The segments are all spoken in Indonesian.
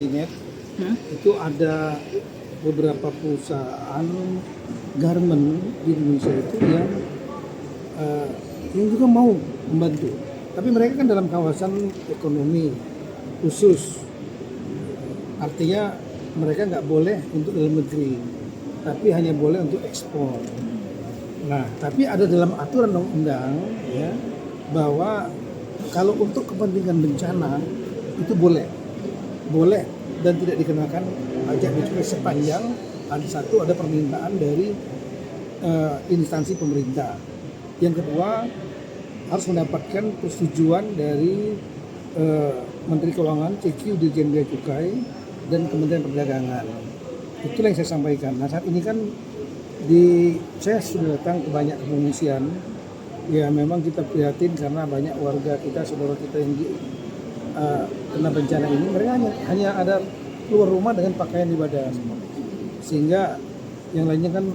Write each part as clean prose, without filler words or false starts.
Net itu ada beberapa perusahaan garment di Indonesia itu yang juga mau membantu, tapi mereka kan dalam kawasan ekonomi khusus, artinya mereka nggak boleh untuk dalam negeri, tapi hanya boleh untuk ekspor. Nah, tapi ada dalam aturan undang-undang ya bahwa kalau untuk kepentingan bencana itu boleh dan tidak dikenakan pajak bea cukai sepanjang ada permintaan dari instansi pemerintah. Yang kedua, harus mendapatkan persetujuan dari Menteri Keuangan, CQ, Dirjen Bea Cukai, dan Kementerian Perdagangan. Itulah yang saya sampaikan. Nah, saat ini kan saya sudah datang ke banyak pengungsian. Ya, memang kita prihatin karena banyak warga kita, saudara kita yang kena bencana ini, mereka hanya ada keluar rumah dengan pakaian di badan, sehingga yang lainnya kan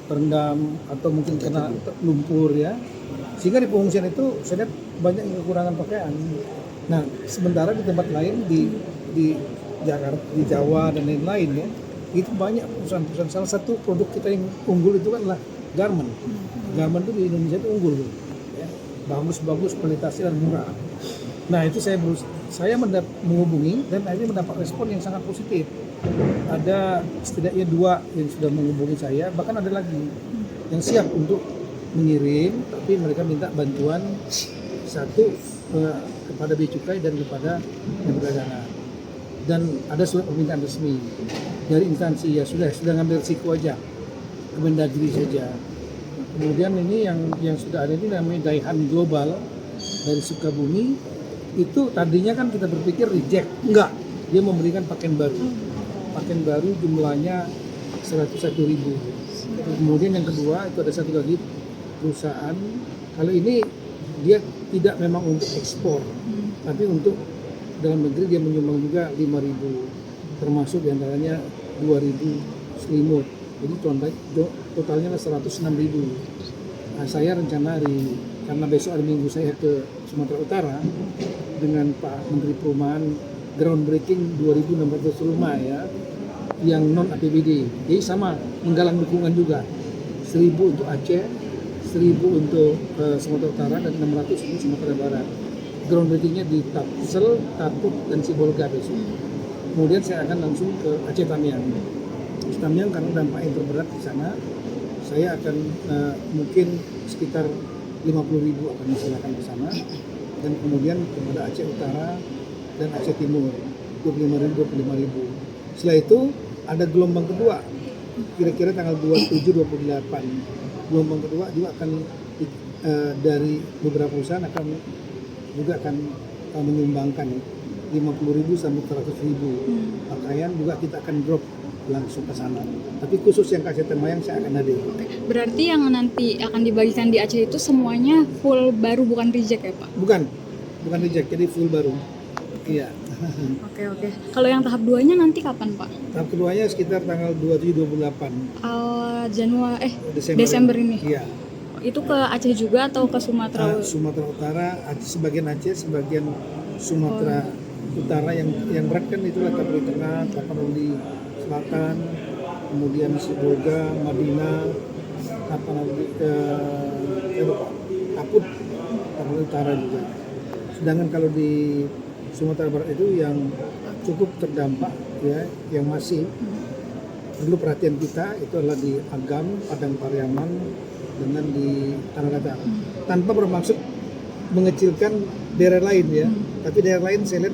terendam atau mungkin kena lumpur ya, sehingga di pengungsian itu saya lihat banyak yang kekurangan pakaian. Nah, sementara di tempat lain di Jakarta, di Jawa dan lain-lain ya, itu banyak perusahaan-perusahaan. Salah satu produk kita yang unggul itu kan adalah garment. Garment itu di Indonesia itu unggul ya, bagus kualitasnya dan murah. Nah, itu saya menghubungi dan akhirnya mendapat respon yang sangat positif. Ada setidaknya 2 yang sudah menghubungi saya, bahkan ada lagi yang siap untuk mengirim, tapi mereka minta bantuan satu kepada Bea Cukai dan kepada Perdagangan. Dan ada surat permintaan resmi dari instansi, ya sudah ngambil risiko aja, Kemendagri saja. Kemudian ini yang sudah ada ini namanya Daihan Global dari Sukabumi. Itu tadinya kan kita berpikir reject, enggak, dia memberikan pakaian baru jumlahnya 101.000. Kemudian yang kedua itu ada satu lagi perusahaan, kalau ini dia tidak memang untuk ekspor, tapi untuk dalam negeri dia menyumbang juga 5.000, termasuk diantaranya 2.000 selimut, jadi totalnya 106.000. Nah, saya rencana karena besok hari Minggu saya ke Sumatera Utara dengan Pak Menteri Perumahan, groundbreaking 2.600 rumah ya, yang non APBD. Jadi sama, menggalang dukungan juga, 1.000 untuk Aceh, 1.000 untuk Sumatera Utara, dan 600 untuk Sumatera Barat. Groundbreakingnya di Tapsel, Tatut, dan Sibolga besok. Kemudian saya akan langsung ke Aceh Tamiang. Tamiang karena dampak yang terberat di sana, saya akan mungkin sekitar 50.000 akan diserahkan ke sana, dan kemudian kepada Aceh Utara dan Aceh Timur 25.000. Setelah itu ada gelombang kedua, kira-kira tanggal 27-28. Gelombang kedua juga akan dari beberapa perusahaan akan menyumbangkan 50.000 sampai 100.000 pakaian, juga kita akan drop langsung ke sana. Tapi khusus yang Aceh Tamiang saya akan hadir. Berarti yang nanti akan dibagikan di Aceh itu semuanya full baru, bukan reject ya Pak? Bukan reject, jadi full baru. Iya. Oke. Kalau yang tahap 2-nya nanti kapan Pak? Tahap keduanya sekitar tanggal 27-28 Desember ini. Iya. Itu ke Aceh juga atau ke Sumatera? Sumatera Utara, sebagian Aceh, sebagian Sumatera Utara. Yang berat kan itu Tapanuli Tengah, Tapanuli Selatan, kemudian Sibolga, Madinah, Tapanuli Kaput, Tapanuli Utara juga. Sedangkan kalau di Sumatera Barat itu yang cukup terdampak ya, yang masih perlu perhatian kita itu adalah di Agam, Padang Pariaman, dengan di Tanah Datar. Tanpa bermaksud mengecilkan daerah lain ya, tapi daerah lain saya lihat